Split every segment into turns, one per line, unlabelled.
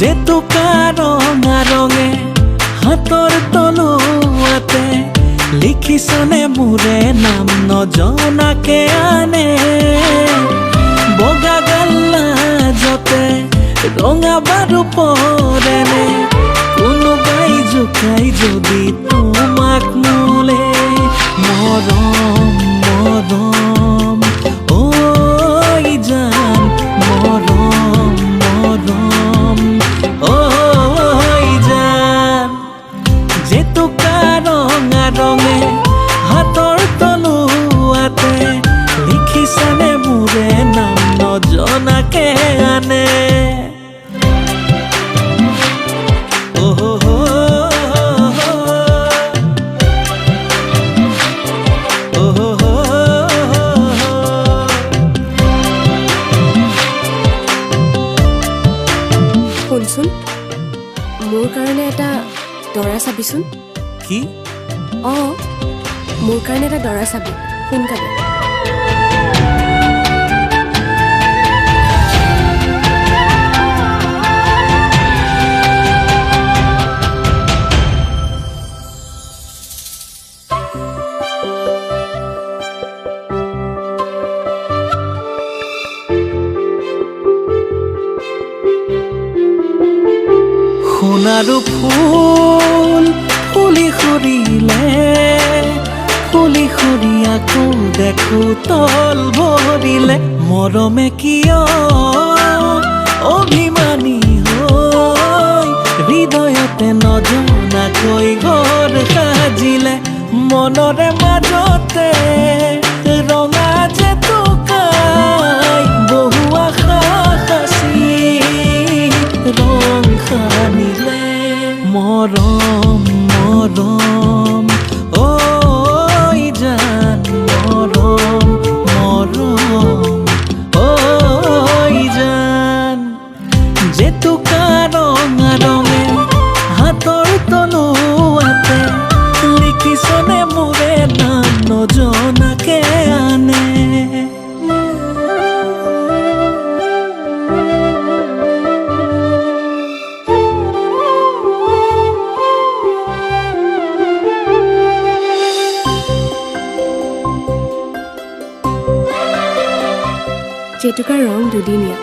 জেতুকা ৰঙা ৰঙে হাতৰ তলুৱাতে লিখিছনে মোৰে নাম নজনাকে আনে বগা গাল্লাজতে ৰঙা বাৰু পৰেনে কোনোবাই জোকাই যদি তোমাক মোলে মৰম মৰম ঐ জান মৰম মৰম ঐ জান জেতুকা ৰঙা ৰঙে হাতৰ তলুৱাতে লিখিছনে মোৰে নাম নজনাকে আনে
শুনচোন মোৰ কাৰণে এটা দৰা চাবিচোন
কি
অঁ মোৰ কাৰণে এটা দৰা চাবি সোনকালে
সোণাৰু ফুল ফুলি সৰিলে ফুলি সৰি আকৌ দেখো তল ভৰিলে মৰমে কিয় অভিমানী হৈ হৃদয়তে নজনাকৈ ঘৰ সাজিলে মনৰে মাজতে ৰঙা জেতুকাই বহু আশা সাঁচি ৰং সানিলে মৰম মৰম ঐ জান মৰম মৰম ঐ জান জেতুকা ৰঙা ৰঙে হাতৰ তলুৱাতে লিখিছনে মোৰে নাম নজনাকে আনে
জেতুকাৰ ৰং দুদিনীয়া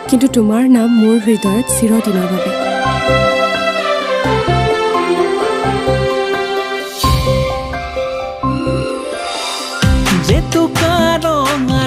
কিন্তু তোমাৰ নাম মোৰ হৃদয়ত চিৰদিনৰ বাবে
জেতুকা ৰঙা